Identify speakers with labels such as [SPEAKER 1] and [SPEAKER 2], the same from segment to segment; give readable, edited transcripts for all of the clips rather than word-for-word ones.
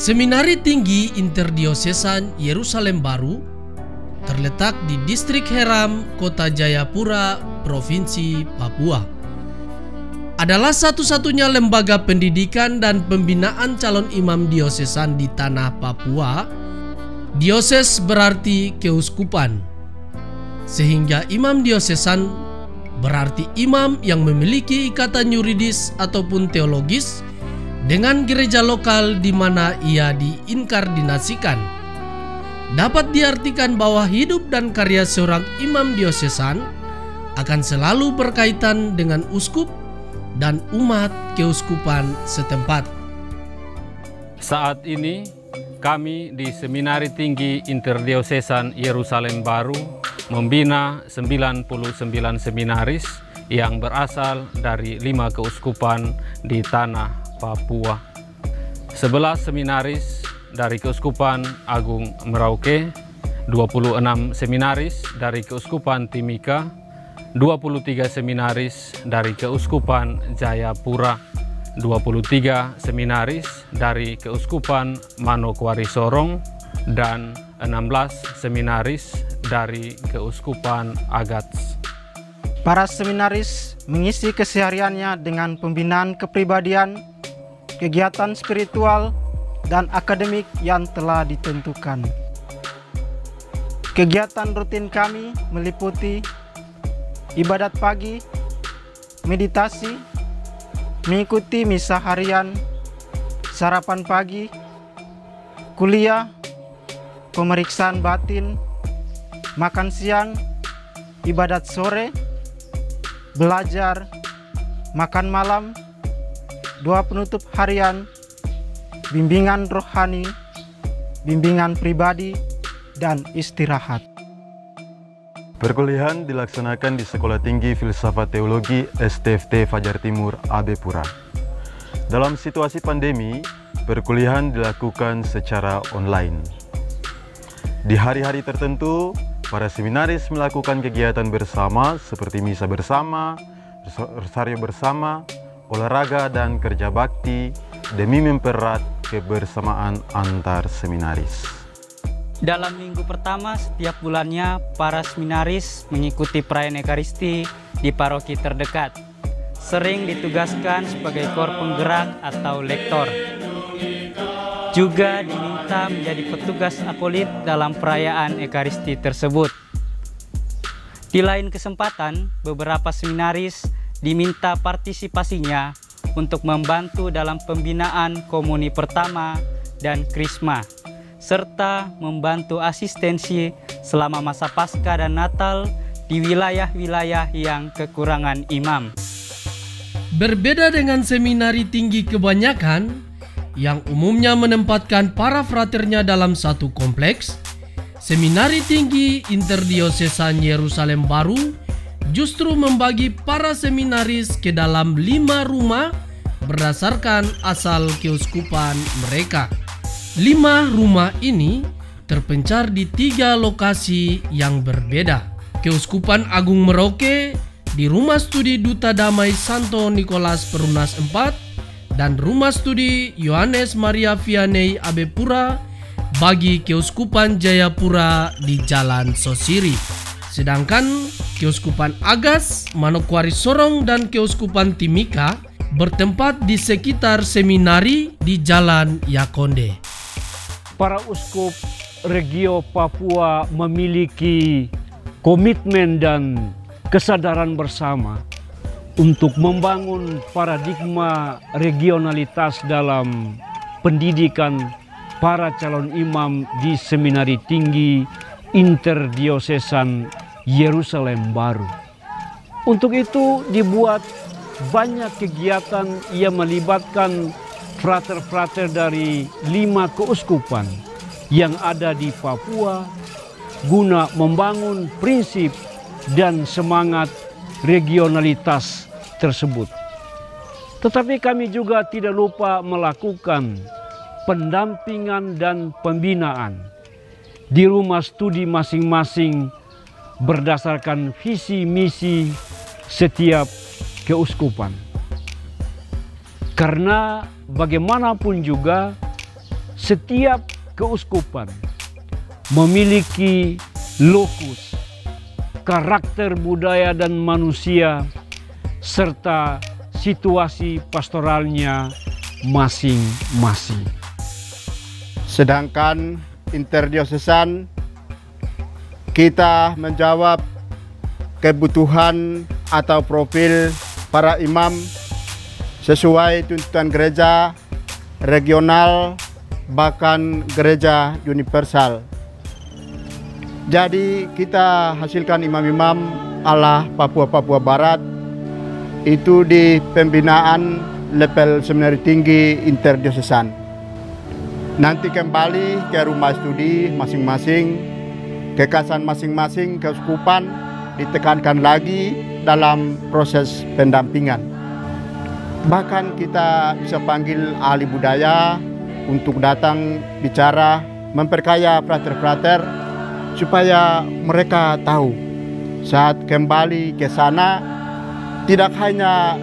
[SPEAKER 1] Seminari Tinggi Interdiosesan Yerusalem Baru terletak di Distrik Heram, Kota Jayapura, Provinsi Papua. Adalah satu-satunya lembaga pendidikan dan pembinaan calon imam diosesan di tanah Papua. Dioses berarti keuskupan, sehingga imam diosesan berarti imam yang memiliki ikatan yuridis ataupun teologis dengan gereja lokal di mana ia diinkardinasikan. Dapat diartikan bahwa hidup dan karya seorang imam diosesan akan selalu berkaitan dengan uskup dan umat keuskupan setempat.
[SPEAKER 2] Saat ini kami di Seminari Tinggi Interdiosesan Yerusalem Baru membina 99 seminaris yang berasal dari 5 keuskupan di tanah Papua. 11 seminaris dari Keuskupan Agung Merauke, 26 seminaris dari Keuskupan Timika, 23 seminaris dari Keuskupan Jayapura, 23 seminaris dari Keuskupan Manokwari Sorong, dan 16 seminaris dari Keuskupan Agats.
[SPEAKER 3] Para seminaris mengisi kesehariannya dengan pembinaan kepribadian, kegiatan spiritual, dan akademik yang telah ditentukan. Kegiatan rutin kami meliputi ibadat pagi, meditasi, mengikuti misa harian, sarapan pagi, kuliah, pemeriksaan batin, makan siang, ibadat sore, belajar, makan malam, doa penutup harian, bimbingan rohani, bimbingan pribadi, dan istirahat.
[SPEAKER 4] Perkuliahan dilaksanakan di Sekolah Tinggi Filsafat Teologi STFT Fajar Timur AB Pura. Dalam situasi pandemi, perkuliahan dilakukan secara online. Di hari-hari tertentu, para seminaris melakukan kegiatan bersama seperti misa bersama, rosario bersama, olahraga dan kerja bakti demi mempererat kebersamaan antar seminaris.
[SPEAKER 5] Dalam minggu pertama setiap bulannya, para seminaris mengikuti perayaan Ekaristi di paroki terdekat. Sering ditugaskan sebagai kor penggerak atau lektor. Juga diminta menjadi petugas akolit dalam perayaan Ekaristi tersebut. Di lain kesempatan, beberapa seminaris diminta partisipasinya untuk membantu dalam pembinaan komuni pertama dan krisma, serta membantu asistensi selama masa Paskah dan Natal di wilayah-wilayah yang kekurangan imam.
[SPEAKER 1] Berbeda dengan seminari tinggi kebanyakan yang umumnya menempatkan para fraternya dalam satu kompleks, Seminari Tinggi Interdiosesan Yerusalem Baru justru membagi para seminaris ke dalam 5 rumah berdasarkan asal keuskupan mereka. 5 rumah ini terpencar di 3 lokasi yang berbeda. Keuskupan Agung Merauke di Rumah Studi Duta Damai Santo Nikolas Perumnas 4 dan Rumah Studi Yohanes Maria Vianney AB Pura bagi Keuskupan Jayapura di Jalan Sosiri. Sedangkan Keuskupan Agats, Manokwari Sorong, dan Keuskupan Timika bertempat di sekitar seminari di Jalan Yakonde.
[SPEAKER 6] Para uskup Regio Papua memiliki komitmen dan kesadaran bersama untuk membangun paradigma regionalitas dalam pendidikan para calon imam di Seminari Tinggi Interdiosesan Yerusalem Baru. Untuk itu dibuat banyak kegiatan yang melibatkan frater-frater dari 5 keuskupan yang ada di Papua guna membangun prinsip dan semangat regionalitas tersebut. Tetapi kami juga tidak lupa melakukan pendampingan dan pembinaan di rumah studi masing-masing berdasarkan visi misi setiap keuskupan. Karena bagaimanapun juga setiap keuskupan memiliki lokus, karakter budaya dan manusia, serta situasi pastoralnya masing-masing.
[SPEAKER 7] Sedangkan interdiosesan kita menjawab kebutuhan atau profil para imam sesuai tuntutan gereja regional bahkan gereja universal. Jadi kita hasilkan imam-imam ala Papua Barat itu di pembinaan level seminari tinggi interdiosesan. Nanti kembali ke rumah studi masing-masing, kekasan masing-masing keuskupan ditekankan lagi dalam proses pendampingan. Bahkan kita bisa panggil ahli budaya untuk datang bicara, memperkaya frater-frater supaya mereka tahu saat kembali ke sana tidak hanya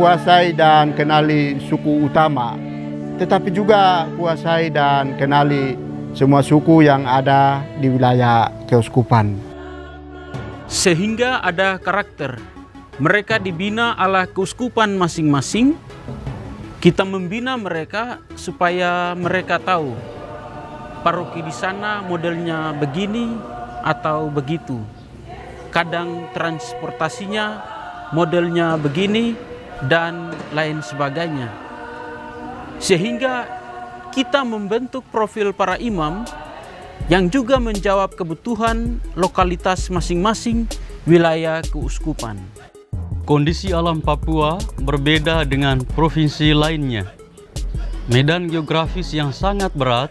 [SPEAKER 7] kuasai dan kenali suku utama, tetapi juga kuasai dan kenali semua suku yang ada di wilayah keuskupan.
[SPEAKER 8] Sehingga ada karakter. Mereka dibina ala keuskupan masing-masing. Kita membina mereka supaya mereka tahu paroki di sana modelnya begini atau begitu. Kadang transportasinya modelnya begini dan lain sebagainya. Sehingga kita membentuk profil para imam yang juga menjawab kebutuhan lokalitas masing-masing wilayah keuskupan.
[SPEAKER 9] Kondisi alam Papua berbeda dengan provinsi lainnya. Medan geografis yang sangat berat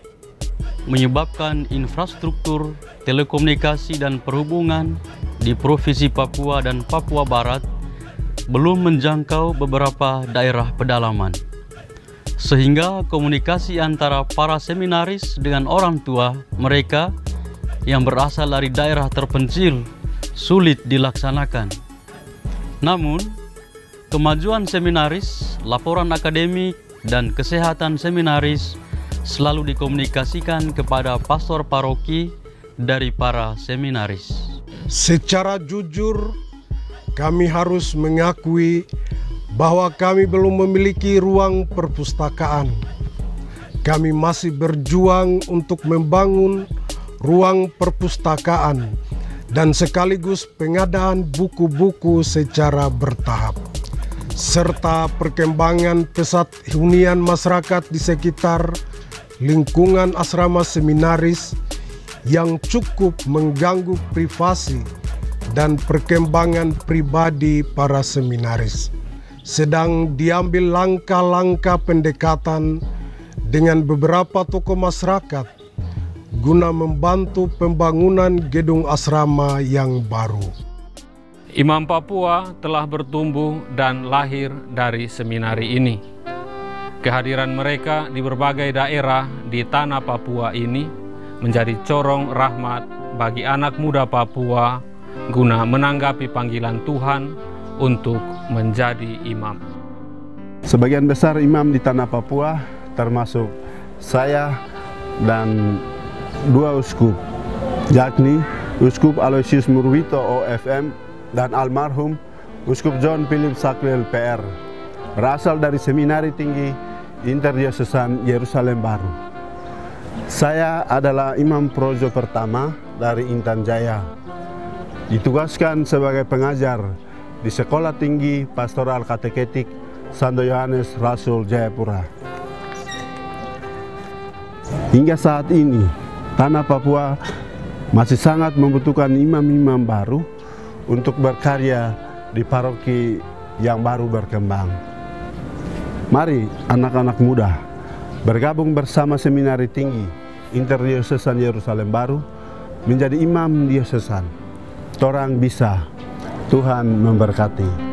[SPEAKER 9] menyebabkan infrastruktur telekomunikasi dan perhubungan di Provinsi Papua dan Papua Barat belum menjangkau beberapa daerah pedalaman. Sehingga komunikasi antara para seminaris dengan orang tua mereka yang berasal dari daerah terpencil sulit dilaksanakan. Namun, kemajuan seminaris, laporan akademik, dan kesehatan seminaris selalu dikomunikasikan kepada pastor paroki dari para seminaris.
[SPEAKER 10] Secara jujur, kami harus mengakui bahwa kami belum memiliki ruang perpustakaan. Kami masih berjuang untuk membangun ruang perpustakaan dan sekaligus pengadaan buku-buku secara bertahap, serta perkembangan pesat hunian masyarakat di sekitar lingkungan asrama seminaris yang cukup mengganggu privasi dan perkembangan pribadi para seminaris. Sedang diambil langkah-langkah pendekatan dengan beberapa tokoh masyarakat guna membantu pembangunan gedung asrama yang baru.
[SPEAKER 2] Imam Papua telah bertumbuh dan lahir dari seminari ini. Kehadiran mereka di berbagai daerah di tanah Papua ini menjadi corong rahmat bagi anak muda Papua guna menanggapi panggilan Tuhan untuk menjadi imam.
[SPEAKER 7] Sebagian besar imam di tanah Papua, termasuk saya dan dua uskup, yakni Uskup Aloysius Murwito OFM dan almarhum Uskup John Philip Saklel PR, berasal dari Seminari Tinggi Interdiosesan Yerusalem Baru. Saya adalah imam projo pertama dari Intan Jaya, ditugaskan sebagai pengajar di Sekolah Tinggi Pastoral Kateketik Santo Yohanes Rasul Jayapura. Hingga saat ini, tanah Papua masih sangat membutuhkan imam-imam baru untuk berkarya di paroki yang baru berkembang. Mari anak-anak muda bergabung bersama Seminari Tinggi Interdiosesan Yerusalem Baru menjadi imam diosesan. Torang bisa, Tuhan memberkati.